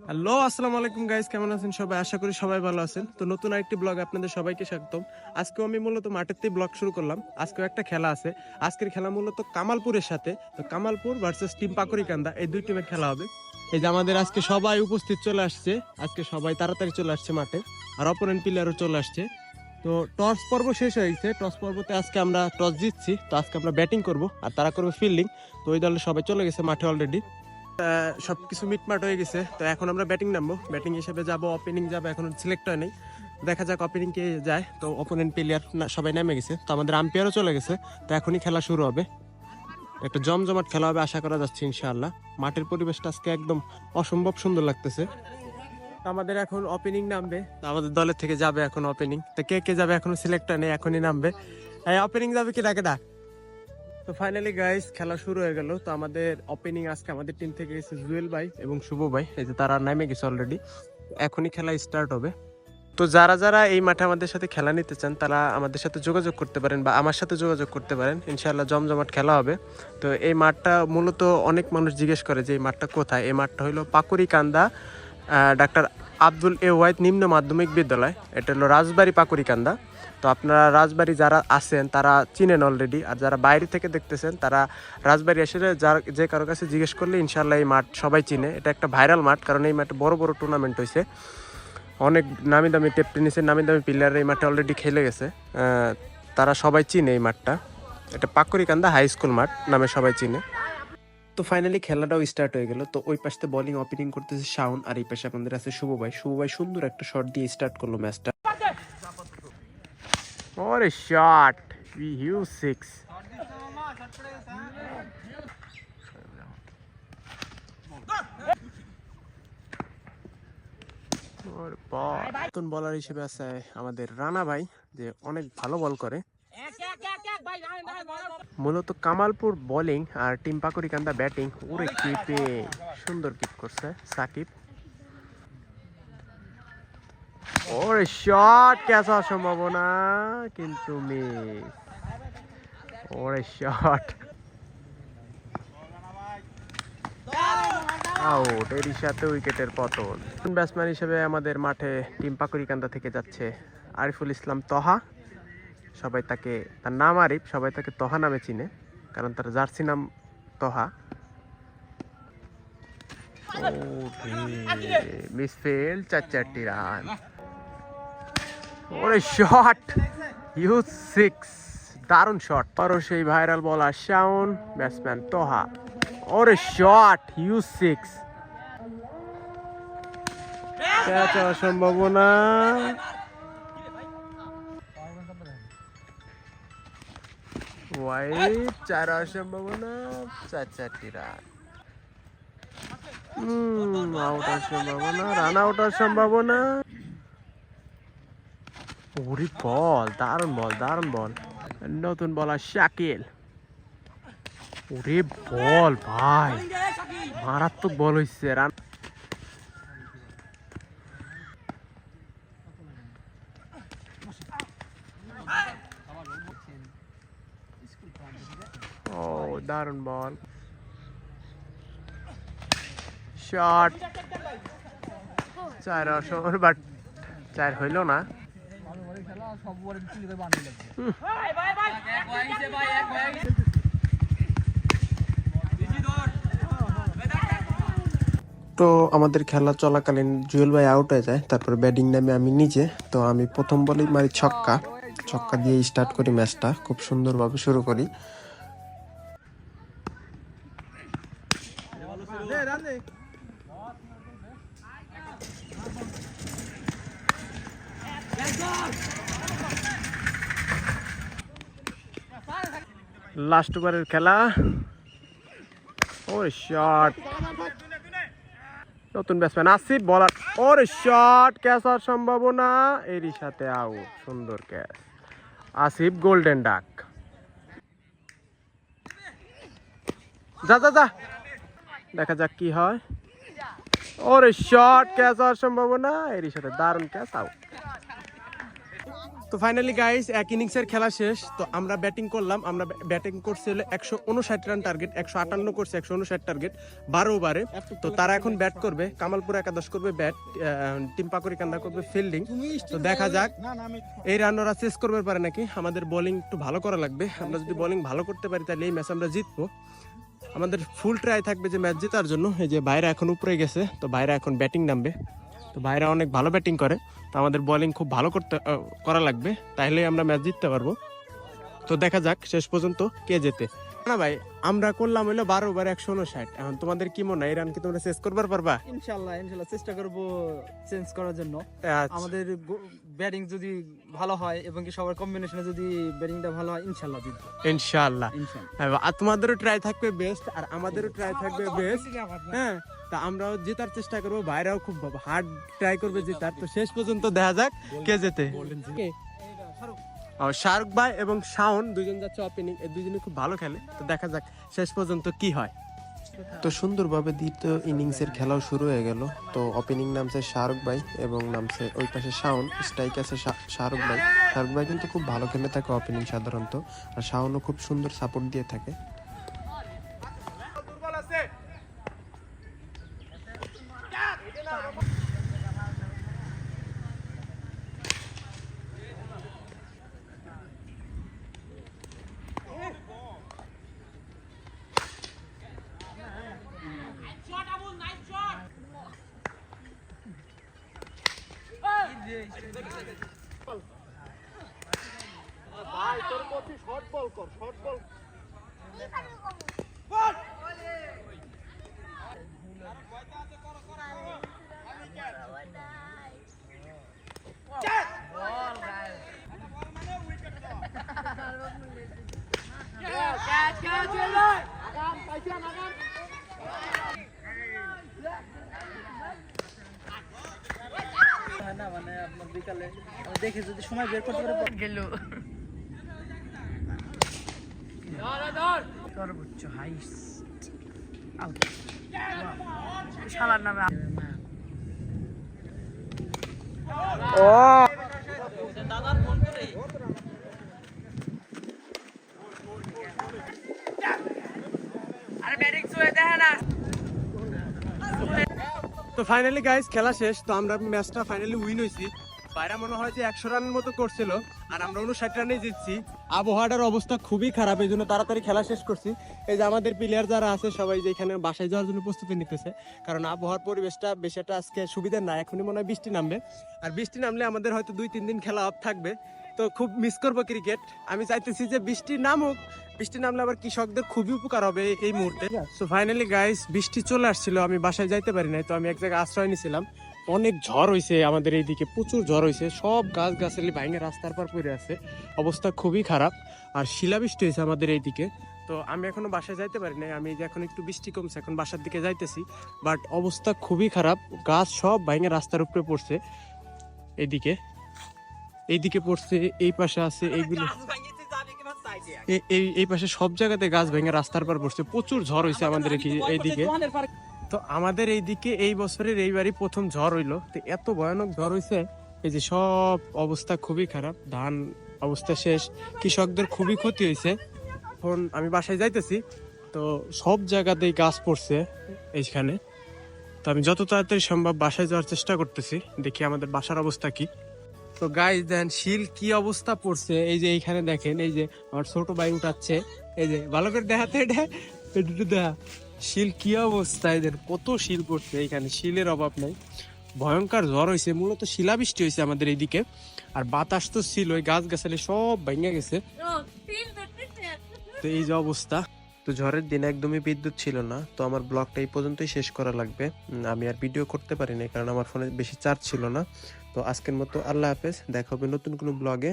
Hello, আসসালামু আলাইকুম guys, কেমন আছেন সবাই? আশা করি সবাই ভালো আছেন। তো নতুন আরেকটি ব্লগ আপনাদের সবাইকে স্বাগতম। আজকেও আমি মূলত মাঠেতেই ব্লগ শুরু করলাম। আজকেও একটা খেলা আছে। আজকের খেলা মূলত কামালপুরের সাথে। তো কামালপুর ভার্সেস টিম পাকুড়িকান্দা, এই দুই টিমের খেলা হবে। এই যে আমাদের আজকে সবাই উপস্থিত চলে আসছে। আজকে সবাই তাড়াতাড়ি চলে আসছে মাঠে, আর অপোনেন্ট প্লেয়ারও চলে আসছে। তো টস পর্ব শেষ হয়ে গেছে। টস পর্বতে আজকে আমরা টস জিতছি। তো আজকে আমরা ব্যাটিং করব আর তারা করবে ফিল্ডিং। তো ওই দলের সবাই চলে গেছে মাঠে অলরেডি। সবকিছু মিটমাট হয়ে গেছে। তো এখন আমরা ব্যাটিং নামবো। ব্যাটিং হিসেবে যাব, ওপেনিং যাবো, এখন সিলেক্ট হয় নাই। দেখা যাক ওপেনিং কে যায়। তো অপোনেন্ট প্লেয়ার সবাই নেমে গেছে, তো আমাদের আম্পায়ারও চলে গেছে। তো এখনই খেলা শুরু হবে। একটা জমজমাট খেলা হবে আশা করা যাচ্ছে ইনশাআল্লাহ। মাঠের পরিবেশটা আজকে একদম অসম্ভব সুন্দর লাগতেছে। তো আমাদের এখন ওপেনিং নামবে। তো আমাদের দলের থেকে যাবে এখন ওপেনিং। তো কে কে যাবে এখনো সিলেক্ট হয় নাই, এখনই নামবে। এই ওপেনিং যাবে কি ডাকে ডাক। তো ফাইনালি গাইস খেলা শুরু হয়ে গেল। তো আমাদের ওপেনিং আজকে আমাদের টিম থেকে এসে জুয়েল ভাই এবং শুভ ভাই, এই যে তারা নেমে গেছে অলরেডি। এখনই খেলা স্টার্ট হবে। তো যারা যারা এই মাঠে আমাদের সাথে খেলা নিতে চান তারা আমাদের সাথে যোগাযোগ করতে পারেন বা আমার সাথে যোগাযোগ করতে পারেন। ইনশাআল্লাহ জমজমাট খেলা হবে। তো এই মাঠটা মূলত অনেক মানুষ জিজ্ঞেস করে যে এই মাঠটা কোথায়। এই মাঠটা হলো পাকুড়িকান্দা ডাক্তার আব্দুল এ ওয়াহিদ নিম্ন মাধ্যমিক বিদ্যালয়। এটা হলো রাজবাড়ি পাকুড়িকান্দা। তো আপনারা রাজবাড়ি যারা আছেন তারা চিনেন অলরেডি, আর যারা বাইরে থেকে দেখতেছেন তারা রাজবাড়ি এসে যে কারো কাছে জিজ্ঞেস করলে ইনশাআল্লাহ এই মাঠ সবাই চিনে। এটা একটা ভাইরাল মাঠ, কারণ এই মাঠে বড় বড় টুর্নামেন্ট হয়েছে। অনেক নামি দামি টেপ টেনিসের নামি দামি প্লেয়ার এই মাঠে অলরেডি খেলে গেছে। তারা সবাই চিনে এই মাঠটা। এটা পাকুড়িকান্দা হাই স্কুল মাঠ নামে সবাই চিনে। তো ফাইনালি খেলাটাও স্টার্ট হয়ে গেল। তো ওই পাশে বোলিং ওপেনিং করতেছে শাওন, আর এই পাশে আমাদের আছে শুভ ভাই। শুভ ভাই সুন্দর একটা শট দিয়ে স্টার্ট করলো ম্যাচটা। ওরে শট, উই হিউজ সিক্স। নতুন বলার হিসেবে আছে আমাদের রানা ভাই, যে অনেক ভালো বল করে। মূলত কামালপুর বোলিং আর টিম পাকুড়িকান্দা ব্যাটিং। ওরে কিপে সুন্দর কিপ করছে সাকিব। ওরে শট, ক্যাচ হওয়ার সম্ভাবনা কিন্তু মিস। ওরে শট, আউট। এরই সাথে উইকেটের পতন। ব্যাটসম্যান হিসেবে আমাদের মাঠে টিম পাকুড়িকান্দা থেকে যাচ্ছে আরিফুল ইসলাম তহা। সবাই তাকে, তার নাম আরিফ, সবাই তাকে তহা নামে চিনে, কারণ তার জার্সি নাম তহা। মিসফিল্ড, 4-4টি রান। ওরে শট, হিউজ সিক্স, দারুণ শট। আরও সেই ভাইরাল বলার শাওন, ব্যাটসম্যান তোহা। ওরে শট, হিউজ সিক্স। ক্যাচ হওয়ার সম্ভাবনা। ওয়াইড, 4 হওয়ার সম্ভাবনা, 4-4টি রান। আউট হওয়ার সম্ভাবনা, রান আউট হওয়ার সম্ভাবনা। ওরে বল, দারুণ বল, দারুণ বল। নতুন বলার শাকিল। ওরে বল ভাই, মারাত্মক বল হইছে। রান। ও দারুণ বল, শট। 4 অসর, বাট 4 হইল না। তো আমাদের খেলা চলাকালীন জুয়েল ভাই আউট হয়ে যায়। তারপরে ব্যাটিং নামে আমি নিজে। তো আমি প্রথম বলেই মারি ছক্কা। ছক্কা দিয়ে স্টার্ট করি ম্যাচটা, খুব সুন্দরভাবে শুরু করি। লাস্ট ওভারের খেলা। ওরে শট, নতুন ব্যাটসম্যান আসিফ বলার। ওরে শট, ক্যাচ হওয়ার সম্ভাবনা, এরই সাথে আউট। সুন্দর ক্যাচ, আসিফ গোল্ডেন ডাক। যা যা যা, দেখা যাক কি হয়। ওরে শট, ক্যাচ হওয়ার সম্ভাবনা, এরই সাথে দারুণ ক্যাচ, আউট। তো তো ফাইনালি গাইস এক ইনিংসের খেলা শেষ। তো আমরা ব্যাটিং করলাম, আমরা ব্যাটিং করছি হলো 159 রান টার্গেট, 158 করছে, 159 টার্গেট 12 ওভারে। তো তারা এখন ব্যাট করবে, কামালপুর একাদশ করবে ব্যাট, টিম পাকুড়িকান্দা করবে ফিল্ডিং। তো দেখা যাক এই রান ওরা চেস করবে পারে নাকি। আমাদের বোলিং একটু ভালো করা লাগবে, আমরা যদি বোলিং ভালো করতে পারি তাহলে এই ম্যাচ আমরা জিতবো। আমাদের ফুল ট্রাই থাকবে যে ম্যাচ জেতার জন্য। এই যে ভাইরা এখন উপরে গেছে, তো ভাইরা এখন ব্যাটিং নামবে। তো ভাইরা অনেক ভালো ব্যাটিং করে, তো আমাদের বোলিং খুব ভালো করা লাগবে, তাইলে আমরা ম্যাচ জিততে পারবো। তো দেখা যাক শেষ পর্যন্ত কে জেতে। না ভাই, আমরা করলাম হইলো 12 ওভার 159। এখন তোমাদের কি মনে হয় এই রান কি তোমরা চেস করবার পারবা? ইনশাআল্লাহ চেষ্টা করব চেঞ্জ করার জন্য। আচ্ছা। আমাদের ব্যাটিং যদি ভালো হয় এবং কি সবার কম্বিনেশনে যদি ব্যাটিংটা ভালো হয় ইনশাআল্লাহ জিতবো। ইনশাআল্লাহ। ইনশাআল্লাহ। আর তোমাদেরও ট্রাই থাকবে বেস্ট, আর আমাদেরও ট্রাই থাকবে বেস্ট। হ্যাঁ, তা আমরাও জেতার চেষ্টা করবো, ভাইরাও খুব হার্ড ট্রাই করবে জেতার। তো শেষ পর্যন্ত দেখা যাক কে জেতে। শাহরুখ ভাই এবং শাওন দুজন যাচ্ছে ওপেনিং, এই দুজনে খুব ভালো খেলে। তো দেখা যাক শেষ পর্যন্ত কি হয়। তো সুন্দরভাবে দ্বিতীয় ইনিংসের খেলাও শুরু হয়ে গেল। তো ওপেনিং নামছে শাহরুখ ভাই এবং নামছে ওই পাশে শাওন, স্ট্রাইক আছে শাহরুখ ভাই। শাহরুখ ভাই কিন্তু খুব ভালো খেলে থাকে ওপেনিং সাধারণত, আর শাওনও খুব সুন্দর সাপোর্ট দিয়ে থাকে। ভাই তোর প্রতি শর্ট বল কর, শর্ট বল। না মানে আপনার বিকালে দেখে যদি সময় বের করতে পারে গেল সর্বোচ্চ হাইস্ট আউট শালার নামে ও দাদার ফোন করে আরে ব্যাটিং ছুঁয়ে দেখে না। তো ফাইনালি গাইস খেলা শেষ। তো আমরা ম্যাচটা ফাইনালি উইন হয়েছি। বাইরা মনে হয় যে 100 রানের মতো করছিল, আর আমরা 59 রানে জিতছি। আবহাওয়াটার অবস্থা খুবই খারাপ, এই জন্য তাড়াতাড়ি খেলা শেষ করছি। এই যে আমাদের প্লেয়ার যারা আছে সবাই যে এখানে বাসায় যাওয়ার জন্য প্রস্তুতি নিতেছে, কারণ আবহাওয়ার পরিবেশটা বেশি একটা আজকে সুবিধার না। এখনই মনে হয় বৃষ্টি নামবে, আর বৃষ্টি নামলে আমাদের হয়তো 2-3 দিন খেলা অফ থাকবে। তো খুব মিস করবো ক্রিকেট। আমি চাইতেছি যে বৃষ্টি নামুক, বৃষ্টি নামলে আবার কৃষকদের খুবই উপকার হবে এই মুহূর্তে। সো ফাইনালি গাইস বৃষ্টি চলে আসছিল, আমি বাসায় যাইতে পারি নাই। তো আমি এক জায়গায় আশ্রয় নিয়েছিলাম। অনেক ঝড় হয়েছে আমাদের এইদিকে, প্রচুর ঝড় হয়েছে, সব গাছ গাছালি ভাঙে রাস্তার পার পড়ে আছে, অবস্থা খুবই খারাপ। আর শিলাবৃষ্টি হয়েছে আমাদের এইদিকে। তো আমি এখনো বাসায় যাইতে পারি নাই, আমি যে এখন একটু বৃষ্টি কমছে এখন বাসার দিকে যাইতেছি, বাট অবস্থা খুবই খারাপ, গাছ সব ভাঙে রাস্তার উপরে পড়ছে। এইদিকে পড়ছে, এই পাশে আছে, এইগুলো এই পাশে সব জায়গাতে গাছ ভেঙে রাস্তার পার পড়ছে। প্রচুর ঝড় হয়েছে আমাদের এইদিকে। তো আমাদের এইদিকে এই বছরের এইবারই প্রথম ঝড় হইলো। তো এত ভয়ানক ঝড় হয়েছে, এই যে সব অবস্থা খুবই খারাপ, ধান অবস্থা শেষ, কৃষকদের খুবই ক্ষতি হয়েছে। এখন আমি বাসায় যাইতেছি, তো সব জায়গাতেই গাছ পড়ছে এইখানে। তো আমি যত তাড়াতাড়ি সম্ভব বাসায় যাওয়ার চেষ্টা করতেছি, দেখি আমাদের বাসার অবস্থা কি। তো গাইস দেখেন শিল কি অবস্থা পড়ছে, এই যে এইখানে দেখেন, এই যে আমার ছোট ভাই উঠাচ্ছে, এই যে ভালো করে দেখাতে দেখা শিল কি অবস্থা, এদের কত শিল পড়ছে এইখানে, শিলের অভাব নাই। ভয়ঙ্কর ঝড় হয়েছে, মূলত শিলাবৃষ্টি হয়েছে আমাদের এইদিকে। আর বাতাস তো ছিল, ওই গাছ গাছালি সব ভেঙে গেছে। তো এই যে অবস্থা। তো ঝড়ের দিন একদমই বিদ্যুৎ ছিল না। তো আমার ব্লগটা এই পর্যন্তই শেষ করা লাগবে, আমি আর ভিডিও করতে পারি না কারণ আমার ফোনে বেশি চার্জ ছিল না। তো আজকের মতো আল্লাহ হাফেজ, দেখা হবে নতুন কোনো ব্লগে।